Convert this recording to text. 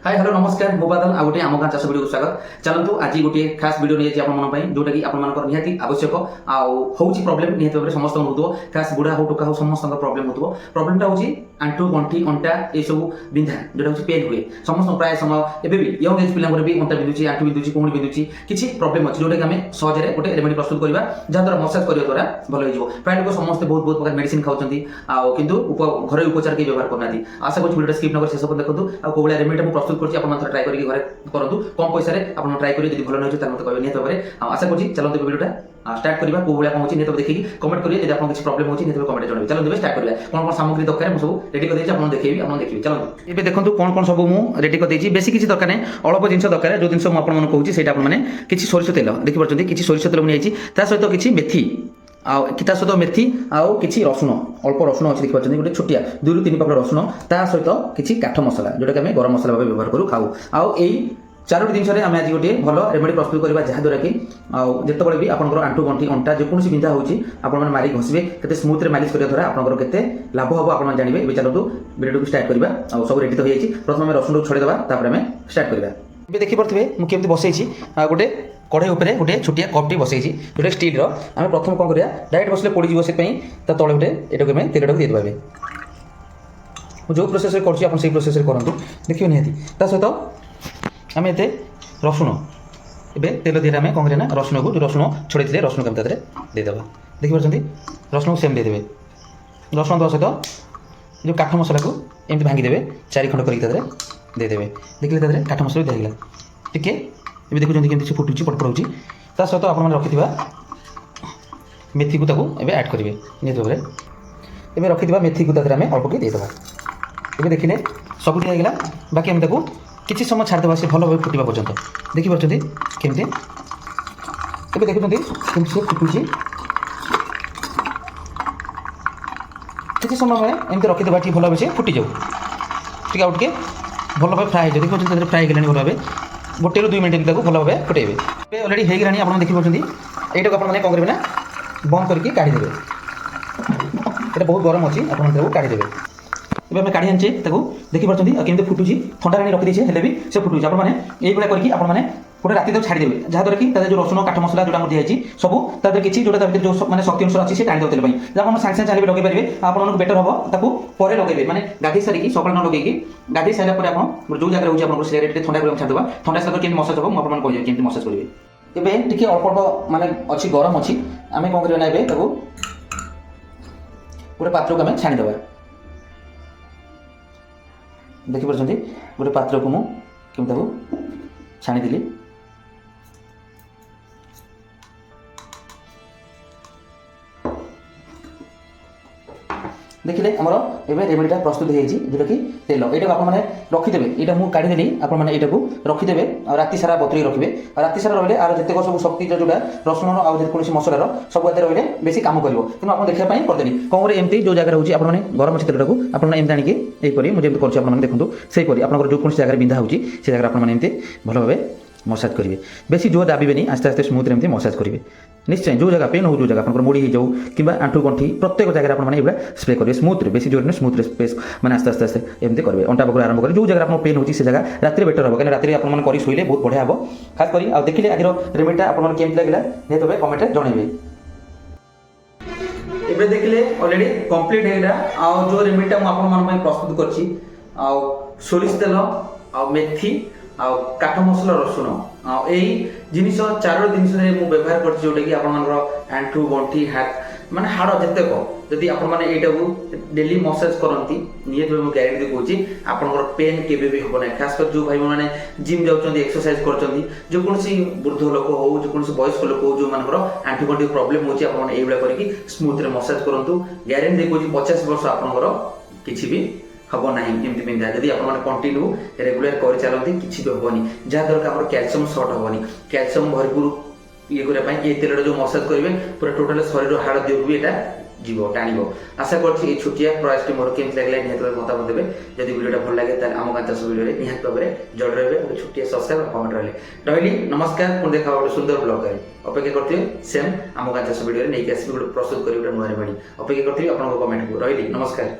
Hi hello नमस्कार मु बादल आ गोटे आम गाँ चाष वीडियो स्वागत। चलतु आज गोटे खास वीडियो नहीं आप जोटा कि आप निहाती आवश्यक आउँ प्रोब्लेम निहत भाव समस्त हो खास बुढ़ा हो टोका हो समस्त प्रोब्लेम हो प्रोब्लेमटा हूँ आंटू गंठी अंटा ये सब बिंधा जोटा हूँ पेन हुए समस्त प्राय समय एवं भी यंग एज पिला भी अंटा बिंदुची आंटू बिंदुची कोण बिंदुची किसी प्रोब्लेम अच्छी जोटा कि आम सहजरे गोटे रेमेडी प्रस्तुत करवा जहाँद्वारा मसाज करने द्वारा भल हो प्राय लोग समस्त बहुत बहुत प्रकार मेडिसिन खाऊँ किंतु घर उपचार कहीं व्यवहार करना आशा करूँ वीडियो स्किप नगर शेष देखो आउ रेमेडी प्रस्तुत करछि आपण मात्र ट्राई करके घरे करंतु कम पैसा रे आपण ट्राई करी यदि भलो न होय त मते कहबे निहत भाबरे आशा करछि चलंतु वीडियोटा स्टार्ट करबा को भलिया पहुंची निहत देखि कमेंट करिए यदि आपन किछि प्रॉब्लम होछि निहत कमेंट जणाबे चलंतु स्टार्ट करबा कोन कोन सामग्री दरकार मु सब रेडी कर देछि आपण देखिबी चलंतु एबे देखंतु कोन कोन सब मु रेडी कर देछि बेसी किछि दरकार नै अल्प जिंस दरकार जो जिंस मु आपण मन कहूछि सेटा आपण माने किछि सोरिष तेल देखि परछन्ती किछि सोरिष तेल मु नेछि ता सहित किछि मेथी आउ कि सहित मेथी आउ कि रसुण अल्प रसुण अच्छी देखिए गोटे छोटिया 2 ରୁ 3 पाउडर रसुण ता सहित कि काठ मसला जोटा कि गरम मसला भाव व्यवहार करूँ खाऊ आउ यही 4ଟି जिनस आम आज गोटे भल रेमेडी प्रस्तुत करवा जहाँद्वारा कि जितेबाला भी आपंकर आंटू गंठी अंटा जेकोसी बिंधा होची आपण मारी घसबे केते स्मूथ रे मालिश करने द्वारा आपंकर केते लाभ हम आप जानवे ए चलतु वीडियो को स्टार्ट करवा आ सब रेडी तो हो प्रथम आम रसुण छड़े देवा आम स्टार्ट करवा ए देखि पारे मुझे बसई गोटे कढ़ई उपरे गोटे छोटिया कपटी बसई जोटे स्टील आम प्रथम कौन करा डायरेक्ट बसले पड़ो से तले गोटे ये तेल टाक देदेबा जो प्रोसेस कर प्रोसेस करूँ देखिए निहाती सहित आम ये रसुण ए तेल दिए आम कौन करें रसुण को जो रसुण छड़े रसुण को देदेबा देखिए रसुण को सेम देदेवे रसुण दवा सहित जो काठ मसला को एमती भांगीदेवे 4 खंड करके देदेवे देखिए काठ मसला भी दिगला टिके ये देखुं केमती फुटुची पटपट होची सहित आप रखिथिबा मेथी को ताकू ऐड करेंगे निहत भाव में रखिथिबा मेथी को आम अल्प के देदेबा ये देखिले सब दिगला बाकी आम ताकू किसी समय छाड़देवा से भल भाव फुटा पर्यंत देखिए केमती ये देखुं केमती से फुटुची किसी समय एमती रखिदेवा भल भाव से फुटी जाऊ टे आउ टे भल भाव फ्राए हो देखिए फ्राए गलानी भल भाव 1 ରୁ 2 मिनट भल भाव फुटेबे अलरेडी हो गलानी आप देखिए यहीटा को कौन करेंगे ना बंद करके काढ़ीदेवे ये बहुत गरम अच्छी आप काढ़ीदेवे ଏବେ ଆମେ କାଢ଼ି ଆଣିଛେ ତାକୁ ଦେଖିପାରୁଛନ୍ତି ଆଉ କେମିତି ଫୁଟୁଛି ଥଣ୍ଡା ପାଣି ରଖିଦେଇଛେ ହେଲେ ବି ସେ ଫୁଟୁଛି ଆପଣମାନେ ଏଇଭଳିଆ କରିକି ଆପଣମାନେ ଗୋଟେ ରାତି ତାକୁ ଛାଡ଼ିଦେବେ ଯାହାଦ୍ୱାରା କି ତାদের ଯେଉଁ ରସୁଣ କାଠ ମସଲା ଯେଉଁଟା ଆମର ଦିଆଯାଇଛି ସବୁ ତାদের କିଛି ଯେଉଁଟା ତା ଭିତରେ ଯେଉଁ ମାନେ ଶକ୍ତି ଅଂଶ ଅଛି ସେ ଟାଣିଦେବ ତେଲ ପାଇଁ ଯାହା ଆପଣ ସାଙ୍ଗେ ସାଙ୍ଗେ ଚାହିଁବେ ଲଗାଇ ପାରିବେ ଆପଣମାନଙ୍କୁ ବେଟର ହେବ ତାକୁ ପରେ ଲଗାଇବେ ମାନେ ଗାଧୋଇ ସାରିକି ସକାଳ ନ ଲଗାଇକି ଗାଧୋଇ ସାରିଲା ପରେ ଆପଣ ଯେଉଁ ଜାଗାରେ ହେଉଛି ଆପଣଙ୍କର ସେ ଟିକେ ଥଣ୍ଡା କରିବାକୁ ଛାଡ଼ିଦେବା ଥଣ୍ଡା ସାରିଲା କେମିତି ମସାଜ ହେବ ମୁଁ ଆପଣମାନଙ୍କୁ କହିବି କେମିତି ମସାଜ କରିବେ ଏବେ ଟିକେ ଅଳ୍ପ ଅଳ୍ପ ମାନେ ଅଛି ଗରମ ଅଛି ଆମେ କ'ଣ କରିବା ନା ଏବେ ତାକୁ ଗୋଟେ ପାତ୍ରକୁ ଆମେ ଛାଣିଦେବା देखिए गोटे पात्र को मुझे छाणी देखिले आमर एवं रेमेडीटा प्रस्तुत हो जोटा कि तेल यहाँ आपने रखिदेवे यहाँ मुझे काढ़ीदेली आपने यहाँ रखिदेवे और राति सारा बतुरी रखिए और राति सारा रही आर जितक सब शक्ति जोटा रसुण आउ कौन मसलार सब एते रही बेसी कम कर तेणु आप देखापी करदेली कौन एमती जो जगह रोचे आपने गरम अच्छी तेलटा को आपने एमती आणिकी यहीपरी मुझे कर देखूँ सेहीपरी आप जो कौन जगह बिंधा होती से जगह आपने भल भाव मसाज करेंगे बेसी जोर दाबिबेनी आस्ते आस्ते स्मूथ एमती मसाज करेंगे निश्चय जो जगह पेन हो जो जगह आप मुड़ी हो जाऊ कि आंठू गंठी प्रत्येक जगह आप स्प्रे करेंगे स्मूथ बेसी जोर स्मूथ स्पेस मैंने आस्ते आस्ते आस्ते एमती करेंगे अंटा पकड़ आरंभ करें जो जगह आप पेन होती से जगह राति बेटर हम कहीं राति आप शोले बहुत बढ़िया हम खास कर आ देखिए आज रेमेडीटा आपके लगे निहत भाव कमेंट जनइबे एबे देखिले ऑलरेडी कंप्लीट होगा आ जो रेमेडीटा मुझे प्रस्तुत करछि आ सोरिष तेल आ मेथी आ काठ मसला रसुण यही जिनिस 4 जिनिस व्यवहार कर जोटा कि आंठू गंठी हाथ माने हाड़ जितेक जदि आपटा को डेली मसाज करती निहत भाव ग्यारेंटी कहूँ आपंकर पेन केवे भी हम ना खास कर जो भाई मैंने जिम जाऊँ एक्सरसाइज कर जो कौन वृद्ध लोक हो जो कौन वयस्क लोक हो जो मान आंठू गंठी प्रोब्लेम होती करके स्मूथ मसाज करूँ ग्यारेंटी कहूँ 50 वर्ष आपंकर किसी भी हम ना एमती पिंधा जब आप कंटिन्यू रेगुलर कर चलती किसी भी हेनी जहाँद्वारा कि कैल्शियम सर्ट हेनी कैल्शियम भरपूर ये करने ये तेल जो मसाज करेंगे पूरा टोटाल शरीर हाड़ दिग भी यहाँ जीव टाण आशा कर छोटिया प्रयास मोर केमती लगे निहत मतामत देवे जब वीडियो भल लगे आम गाँ चाष वीडियो निहत भाव में जड़ रहे गोटे छोटिया सब्सक्राइब कमेंट रही नमस्कार पुणी देखा गोटे सुंदर ब्लॉग अपेक्षा करते सेम आम गाँ चाष वीडियो नहीं आसबि गोटे प्रस्तुत करी गोटे नुआ रेमेडी अपेक्षा करते आपको कमेंट को रही नमस्कार।